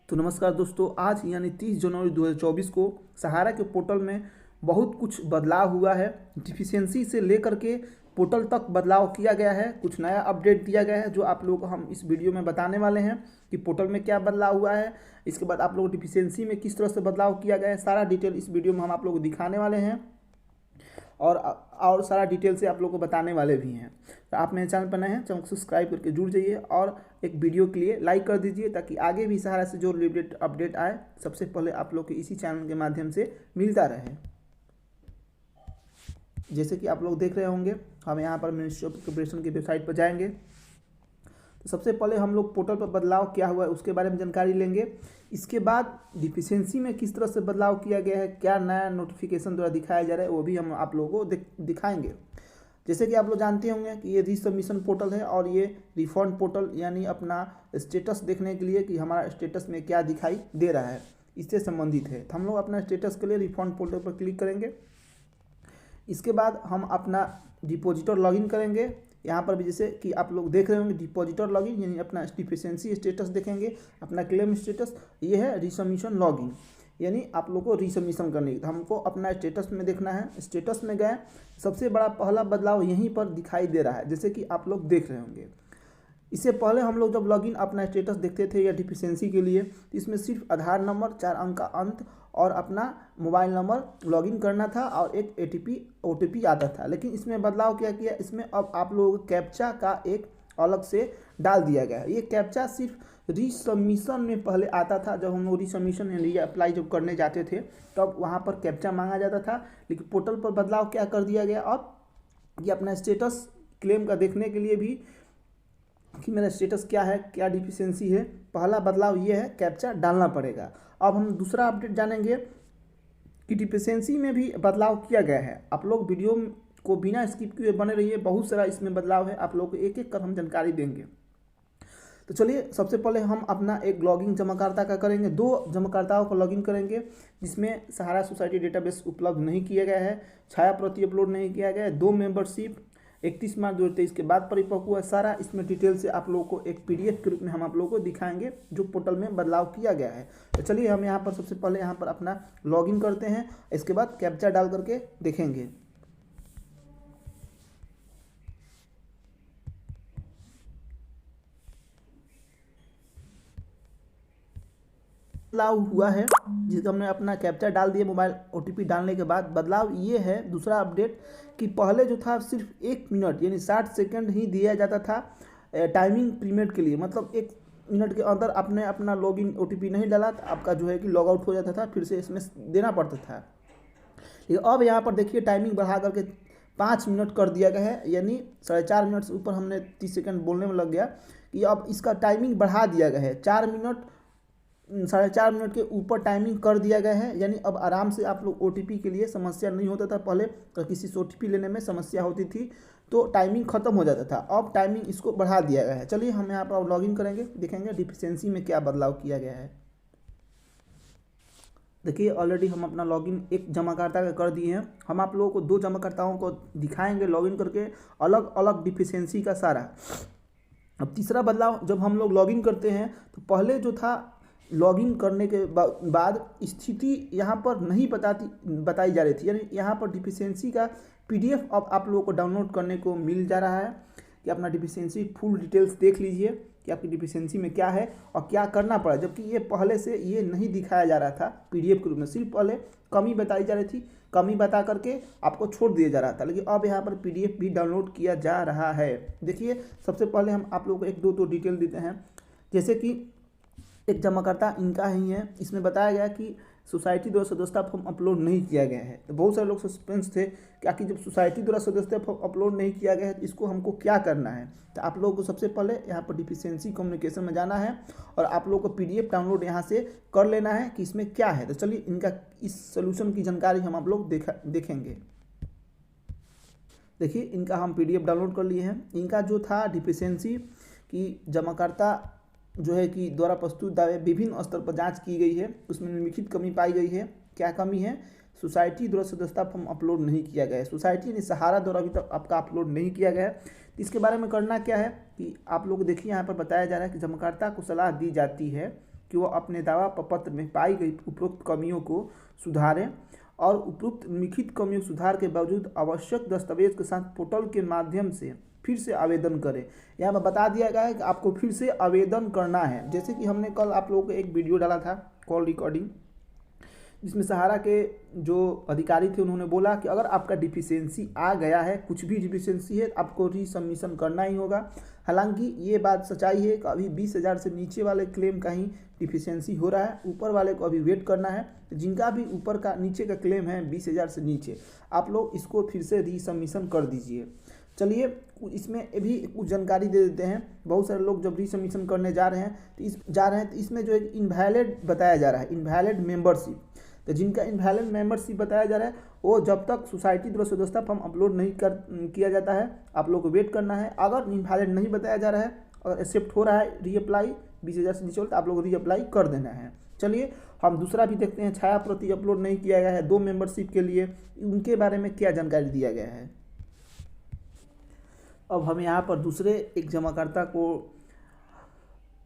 तो नमस्कार दोस्तों, आज यानी 30 जनवरी 2024 को सहारा के पोर्टल में बहुत कुछ बदलाव हुआ है। डिफिशियंसी से लेकर के पोर्टल तक बदलाव किया गया है, कुछ नया अपडेट दिया गया है जो आप लोग को हम इस वीडियो में बताने वाले हैं कि पोर्टल में क्या बदलाव हुआ है। इसके बाद आप लोग डिफिशियंसी में किस तरह से बदलाव किया गया है, सारा डिटेल इस वीडियो में हम आप लोग को दिखाने वाले हैं और सारा डिटेल से आप लोग को बताने वाले भी हैं। तो आप मेरे चैनल पर नए हैं, चैनल को सब्सक्राइब करके जुड़ जाइए और एक वीडियो के लिए लाइक कर दीजिए ताकि आगे भी सहारा से जो रिलेटेड अपडेट आए सबसे पहले आप लोग को इसी चैनल के माध्यम से मिलता रहे। जैसे कि आप लोग देख रहे होंगे, हम यहाँ पर मिनिस्ट्री ऑफ कॉर्पोरेशन की वेबसाइट पर जाएंगे। तो सबसे पहले हम लोग पोर्टल पर बदलाव क्या हुआ है उसके बारे में जानकारी लेंगे। इसके बाद डिफिशियंसी में किस तरह से बदलाव किया गया है, क्या नया नोटिफिकेशन द्वारा दिखाया जा रहा है, वो भी हम आप लोगों को दिखाएंगे। जैसे कि आप लोग जानते होंगे कि ये रीसबमिशन पोर्टल है और ये रिफंड पोर्टल यानी अपना स्टेटस देखने के लिए कि हमारा स्टेटस में क्या दिखाई दे रहा है इससे संबंधित है। तो हम लोग अपना स्टेटस के लिए रिफंड पोर्टल पर क्लिक करेंगे। इसके बाद हम अपना डिपॉजिटर लॉगिन करेंगे। यहाँ पर भी जैसे कि आप लोग देख रहे होंगे डिपॉजिटर लॉगिन यानी अपना डिफिशियंसी स्टेटस देखेंगे, अपना क्लेम स्टेटस। ये है रिसबमिशन लॉगिन यानी आप लोग को रिसबमिशन करने की, हमको अपना स्टेटस में देखना है। स्टेटस में गए, सबसे बड़ा पहला बदलाव यहीं पर दिखाई दे रहा है जैसे कि आप लोग देख रहे होंगे। इससे पहले हम लोग जब लॉगिन अपना स्टेटस देखते थे या डिफिशियंसी के लिए, तो इसमें सिर्फ आधार नंबर 4 अंक का अंत और अपना मोबाइल नंबर लॉगिन करना था और एक OTP आता था। लेकिन इसमें बदलाव क्या किया, इसमें अब आप लोगों को कैप्चा का एक अलग से डाल दिया गया है। ये कैप्चा सिर्फ रिसबमिशन में पहले आता था, जब हम लोग रिसबमिशन यानी अप्लाई जब करने जाते थे तब वहाँ पर कैप्चा मांगा जाता था। लेकिन पोर्टल पर बदलाव क्या कर दिया गया अब कि अपना स्टेटस क्लेम का देखने के लिए भी कि मेरा स्टेटस क्या है, क्या डिफिशियंसी है, पहला बदलाव ये है कैप्चा डालना पड़ेगा। अब हम दूसरा अपडेट जानेंगे कि डिफिशियंसी में भी बदलाव किया गया है। आप लोग वीडियो को बिना स्किप किए बने रहिए, बहुत सारा इसमें बदलाव है, आप लोग को एक एक कर हम जानकारी देंगे। तो चलिए सबसे पहले हम अपना एक लॉगिन जमाकर्ता का करेंगे। 2 जमाकर्ताओं को लॉगिन करेंगे जिसमें सहारा सोसाइटी डेटाबेस उपलब्ध नहीं किया गया है, छाया प्रति अपलोड नहीं किया गया है। 2 मेंबरशिप 31 मार्च 2023 के बाद परिपक्व हुआ। सारा इसमें डिटेल से आप लोगों को एक PDF के रूप में हम आप लोगों को दिखाएंगे जो पोर्टल में बदलाव किया गया है। तो चलिए हम यहाँ पर सबसे पहले यहाँ पर अपना लॉगिन करते हैं, इसके बाद कैप्चा डाल करके देखेंगे। बदलाव हुआ है जिसका हमने अपना कैप्चा डाल दिया मोबाइल OTP डालने के बाद। बदलाव ये है दूसरा अपडेट कि पहले जो था सिर्फ 1 मिनट यानी 60 सेकंड ही दिया जाता था टाइमिंग पीरियड के लिए, मतलब 1 मिनट के अंदर आपने अपना लॉगिन OTP नहीं डाला तो आपका जो है कि लॉग आउट हो जाता था, फिर से इसमें देना पड़ता था। लेकिन अब यहाँ पर देखिए टाइमिंग बढ़ा करके 5 मिनट कर दिया गया है, यानी 4.5 मिनट से ऊपर हमने 30 सेकंड बोलने में लग गया कि अब इसका टाइमिंग बढ़ा दिया गया है। 4 मिनट 4.5 मिनट के ऊपर टाइमिंग कर दिया गया है, यानी अब आराम से आप लोग OTP के लिए समस्या नहीं होता था। पहले तो किसी से OTP लेने में समस्या होती थी तो टाइमिंग ख़त्म हो जाता था, अब टाइमिंग इसको बढ़ा दिया गया है। चलिए हम यहाँ पर लॉगिन करेंगे, देखेंगे डिफिशियंसी में क्या बदलाव किया गया है। देखिए ऑलरेडी हम अपना लॉगिन एक जमाकर्ता का कर दिए हैं। हम आप लोगों को 2 जमाकर्ताओं को दिखाएंगे लॉगिन करके अलग अलग डिफिशियंसी का सारा। अब तीसरा बदलाव, जब हम लोग लॉगिन करते हैं तो पहले जो था लॉगिन करने के बाद स्थिति यहाँ पर नहीं बताई जा रही थी, यानी यहाँ पर डिफिशियंसी का PDF अब आप लोगों को डाउनलोड करने को मिल जा रहा है कि अपना डिफिशियंसी फुल डिटेल्स देख लीजिए कि आपकी डिफिशियंसी में क्या है और क्या करना पड़ा। जबकि ये पहले से ये नहीं दिखाया जा रहा था PDF के रूप में, सिर्फ पहले कमी बताई जा रही थी, कमी बता करके आपको छोड़ दिया जा रहा था। लेकिन अब यहाँ पर PDF भी डाउनलोड किया जा रहा है। देखिए सबसे पहले हम आप लोगों को एक दो डिटेल देते हैं। जैसे कि एक जमाकर्ता इनका ही है, इसमें बताया गया कि सोसाइटी द्वारा सदस्यता फॉर्म अपलोड नहीं किया गया है। तो बहुत सारे लोग सस्पेंस थे क्या कि जब सोसाइटी द्वारा सदस्यता फॉर्म अपलोड नहीं किया गया है तो इसको हमको क्या करना है। तो आप लोगों को सबसे पहले यहाँ पर डिफिशियंसी कम्युनिकेशन में जाना है और आप लोगों को PDF डाउनलोड यहाँ से कर लेना है कि इसमें क्या है। तो चलिए इनका इस सोल्यूशन की जानकारी हम आप लोग देखेंगे। देखिए इनका हम PDF डाउनलोड कर लिए हैं। इनका जो था डिफिशियंसी की जमाकर्ता जो है कि द्वारा प्रस्तुत दावे विभिन्न स्तर पर जांच की गई है, उसमें निम्नलिखित कमी पाई गई है। क्या कमी है, सोसाइटी द्वारा सदस्यता फॉर्म अपलोड नहीं किया गया है। सोसाइटी ने सहारा द्वारा अभी तक आपका अपलोड नहीं किया गया है। इसके बारे में करना क्या है कि आप लोग देखिए यहाँ पर बताया जा रहा है कि जमाकर्ता को सलाह दी जाती है कि वह अपने दावा पत्र में पाई गई उपरोक्त कमियों को सुधारें और उपरोक्त लिखित कमियों सुधार के बावजूद आवश्यक दस्तावेज के साथ पोर्टल के माध्यम से फिर से आवेदन करें। यहाँ पर बता दिया गया है कि आपको फिर से आवेदन करना है। जैसे कि हमने कल आप लोगों को एक वीडियो डाला था कॉल रिकॉर्डिंग, जिसमें सहारा के जो अधिकारी थे उन्होंने बोला कि अगर आपका डिफिशियंसी आ गया है, कुछ भी डिफिशियंसी है, आपको रीसबमिशन करना ही होगा। हालांकि ये बात सच्चाई है कि अभी 20,000 से नीचे वाले क्लेम का ही डिफिशियंसी हो रहा है, ऊपर वाले को अभी वेट करना है। जिनका भी ऊपर का नीचे का क्लेम है 20,000 से नीचे, आप लोग इसको फिर से रीसबमिशन कर दीजिए। चलिए इसमें भी कुछ जानकारी दे देते हैं। बहुत सारे लोग जब रीसबमिशन करने जा रहे हैं तो इसमें जो एक इनवैलिड बताया जा रहा है, इनवैलिड मेंबरशिप। तो जिनका इनवैलिड मेंबरशिप बताया जा रहा है वो जब तक सोसाइटी द्वारा सदस्यता फॉर्म अपलोड नहीं किया जाता है, आप लोग को वेट करना है। अगर इनवैलिड नहीं बताया जा रहा है, अगर एक्सेप्ट हो रहा है रीअप्लाई 20,000 से नीचे, तो आप लोग को रीअप्लाई कर देना है। चलिए हम दूसरा भी देखते हैं। छाया प्रति अपलोड नहीं किया गया है 2 मेंबरशिप के लिए, उनके बारे में क्या जानकारी दिया गया है। अब हम यहाँ पर दूसरे एक जमाकर्ता को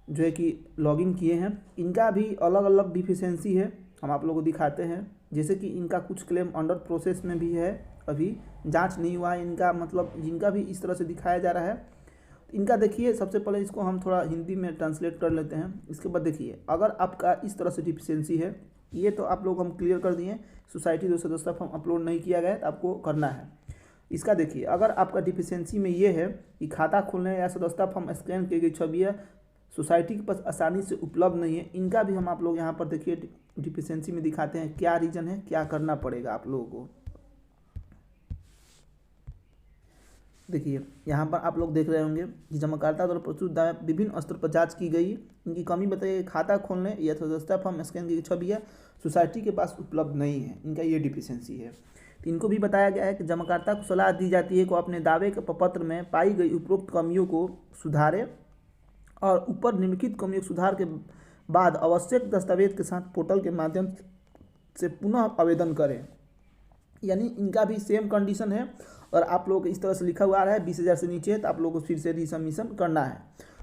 जो है कि लॉगिन किए हैं, इनका भी अलग अलग डिफिशियंसी है, हम आप लोगों को दिखाते हैं। जैसे कि इनका कुछ क्लेम अंडर प्रोसेस में भी है, अभी जांच नहीं हुआ है इनका, मतलब जिनका भी इस तरह से दिखाया जा रहा है। इनका देखिए, सबसे पहले इसको हम थोड़ा हिंदी में ट्रांसलेट कर लेते हैं। इसके बाद देखिए, अगर आपका इस तरह से डिफिशियंसी है, ये तो आप लोग हम क्लियर कर दिए, सोसाइटी जो सदस्यता फॉर्म अपलोड नहीं किया गया तो आपको करना है। इसका देखिए, अगर आपका डिफिशियंसी में ये है कि खाता खोलने या सदस्यता फॉर्म स्कैन की गई छवि सोसाइटी के पास आसानी से उपलब्ध नहीं है, इनका भी हम आप लोग यहाँ पर देखिए डिफिशियंसी में दिखाते हैं क्या रीज़न है, क्या करना पड़ेगा आप लोगों को। देखिए यहाँ पर आप लोग देख रहे होंगे कि जमाकर्ता द्वारा प्रस्तुत दावे विभिन्न स्तर पर जांच की गई। इनकी कमी बताइए, खाता खोलने या सदस्यता फॉर्म स्कैन की छवि सोसाइटी के पास उपलब्ध नहीं है, इनका ये डिफिशियंसी है। तो इनको भी बताया गया है कि जमाकर्ता को सलाह दी जाती है कि अपने दावे के पत्र में पाई गई उपरोक्त कमियों को सुधारे और ऊपर निम्नलिखित कमियों सुधार के बाद आवश्यक दस्तावेज के साथ पोर्टल के माध्यम से पुनः आवेदन करें। यानी इनका भी सेम कंडीशन है और आप लोग इस तरह से लिखा हुआ आ रहा है 20,000 से नीचे, तो आप लोगों को फिर से रीसबमिशन करना है।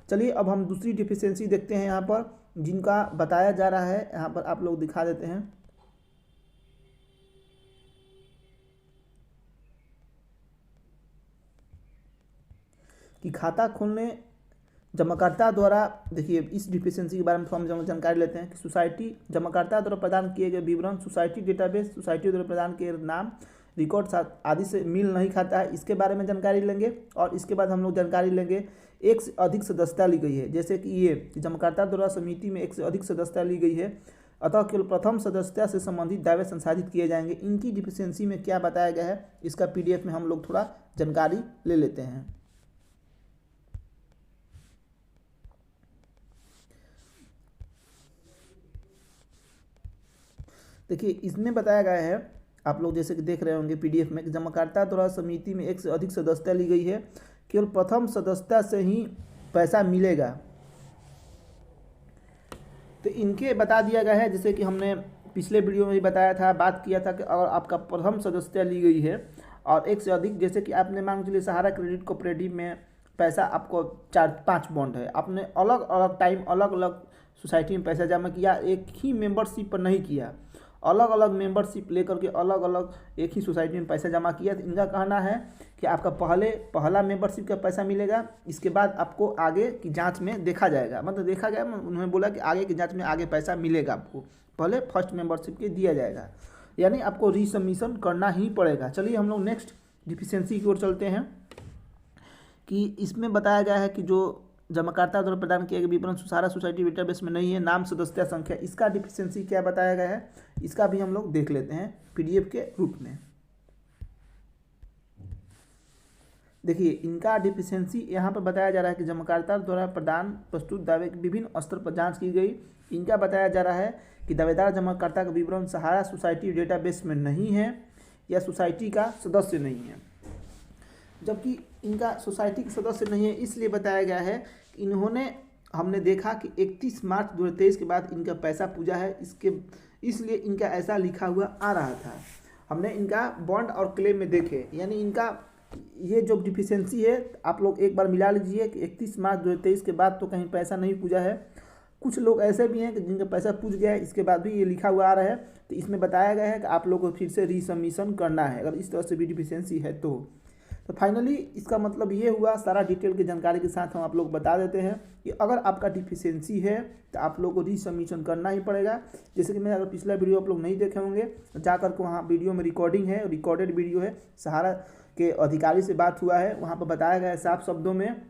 चलिए अब हम दूसरी डिफिशियंसी देखते हैं यहाँ पर, जिनका बताया जा रहा है, यहाँ पर आप लोग दिखा देते हैं। कि खाता खोलने जमाकर्ता द्वारा, देखिए इस डिफिशियंसी के बारे में हम जानकारी लेते हैं कि सोसाइटी जमाकर्ता द्वारा प्रदान किए गए विवरण सोसाइटी डेटाबेस सोसाइटी द्वारा प्रदान किए नाम रिकॉर्ड आदि से मिल नहीं खाता है, इसके बारे में जानकारी लेंगे। और इसके बाद हम लोग जानकारी लेंगे एक से अधिक सदस्यता ली गई है, जैसे कि ये जमाकर्ता द्वारा समिति में एक से अधिक सदस्यता ली गई है, अतः केवल प्रथम सदस्यता से संबंधित दावे संसाधित किए जाएंगे। इनकी डिफिशियंसी में क्या बताया गया है, इसका PDF में हम लोग थोड़ा जानकारी ले लेते हैं। देखिए इसमें बताया गया है, आप लोग जैसे कि देख रहे होंगे PDF में, कि जमाकर्ता द्वारा समिति में एक से अधिक सदस्यता ली गई है, केवल प्रथम सदस्यता से ही पैसा मिलेगा। तो इनके बता दिया गया है, जैसे कि हमने पिछले वीडियो में भी बताया था, बात किया था कि अगर आपका प्रथम सदस्यता ली गई है और एक से अधिक, जैसे कि आपने मान चलिए सहारा क्रेडिट कोऑपरेटिव में पैसा आपको 4-5 बॉन्ड है, आपने अलग अलग टाइम अलग अलग सोसाइटी में पैसा जमा किया, एक ही मेंबरशिप पर नहीं किया, अलग अलग मेंबरशिप लेकर के अलग अलग एक ही सोसाइटी में पैसा जमा किया। तो इनका कहना है कि आपका पहला मेंबरशिप का पैसा मिलेगा, इसके बाद आपको आगे की जांच में देखा जाएगा, मतलब देखा गया, उन्होंने बोला कि आगे की जांच में आगे पैसा मिलेगा आपको, पहले फर्स्ट मेंबरशिप के दिया जाएगा, यानी आपको रीसबमिशन करना ही पड़ेगा। चलिए हम लोग नेक्स्ट डिफिशियंसी की ओर चलते हैं। कि इसमें बताया गया है कि जो जमाकर्ता द्वारा प्रदान किए गए विवरण सहारा सोसाइटी डेटाबेस में नहीं है, नाम सदस्यता संख्या, इसका डिफिशियंसी क्या बताया गया है, इसका भी हम लोग देख लेते हैं PDF के रूप में। देखिए इनका डिफिशियंसी यहाँ पर बताया जा रहा है कि जमाकर्ता द्वारा प्रस्तुत दावे के विभिन्न स्तर पर जांच की गई। इनका बताया जा रहा है कि दावेदार जमाकर्ता का विवरण सहारा सोसाइटी डेटाबेस में नहीं है या सोसाइटी का सदस्य नहीं है। जबकि इनका सोसाइटी के सदस्य नहीं है, इसलिए बताया गया है कि इन्होंने, हमने देखा कि 31 मार्च 2023 के बाद इनका पैसा पूजा है, इसलिए इनका ऐसा लिखा हुआ आ रहा था। हमने इनका बॉन्ड और क्लेम में देखे, यानी इनका ये जो डिफिशियंसी है, आप लोग एक बार मिला लीजिए कि 31 मार्च 2023 के बाद तो कहीं पैसा नहीं पूजा है, कुछ लोग ऐसे भी हैं कि जिनका पैसा पूछ गया है, इसके बाद भी ये लिखा हुआ आ रहा है। तो इसमें बताया गया है कि आप लोग को फिर से रीसबमिशन करना है अगर इस तरह से भी डिफिशियंसी है तो फाइनली इसका मतलब ये हुआ, सारा डिटेल की जानकारी के साथ हम आप लोग बता देते हैं कि अगर आपका डिफिशियंसी है तो आप लोग को रीसबमिशन करना ही पड़ेगा। जैसे कि मैं अगर पिछला वीडियो आप लोग नहीं देखे होंगे तो जाकर के वहाँ वीडियो में रिकॉर्डिंग है, रिकॉर्डेड वीडियो है, सहारा के अधिकारी से बात हुआ है, वहाँ पर बताया गया है साफ शब्दों में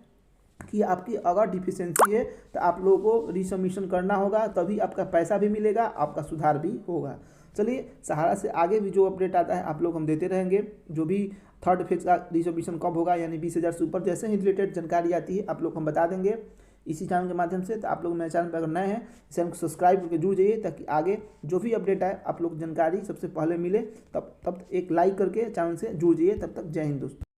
कि आपकी अगर डिफिशियंसी है तो आप लोगों को रीसबमिशन करना होगा, तभी आपका पैसा भी मिलेगा, आपका सुधार भी होगा। चलिए सहारा से आगे भी जो अपडेट आता है आप लोग हम देते रहेंगे। जो भी थर्ड फेज का रीसबमिशन कब होगा यानी 20,000 से ऊपर जैसे ही रिलेटेड जानकारी आती है आप लोग हम बता देंगे इसी चैनल के माध्यम से। तो आप लोग मेरे चैनल पर अगर नए हैं चैनल को सब्सक्राइब करके जुड़ जाइए ताकि आगे जो भी अपडेट आए आप लोग जानकारी सबसे पहले मिले। तब एक लाइक करके चैनल से जुड़ जाइए। तब तक जय हिंद दोस्तों।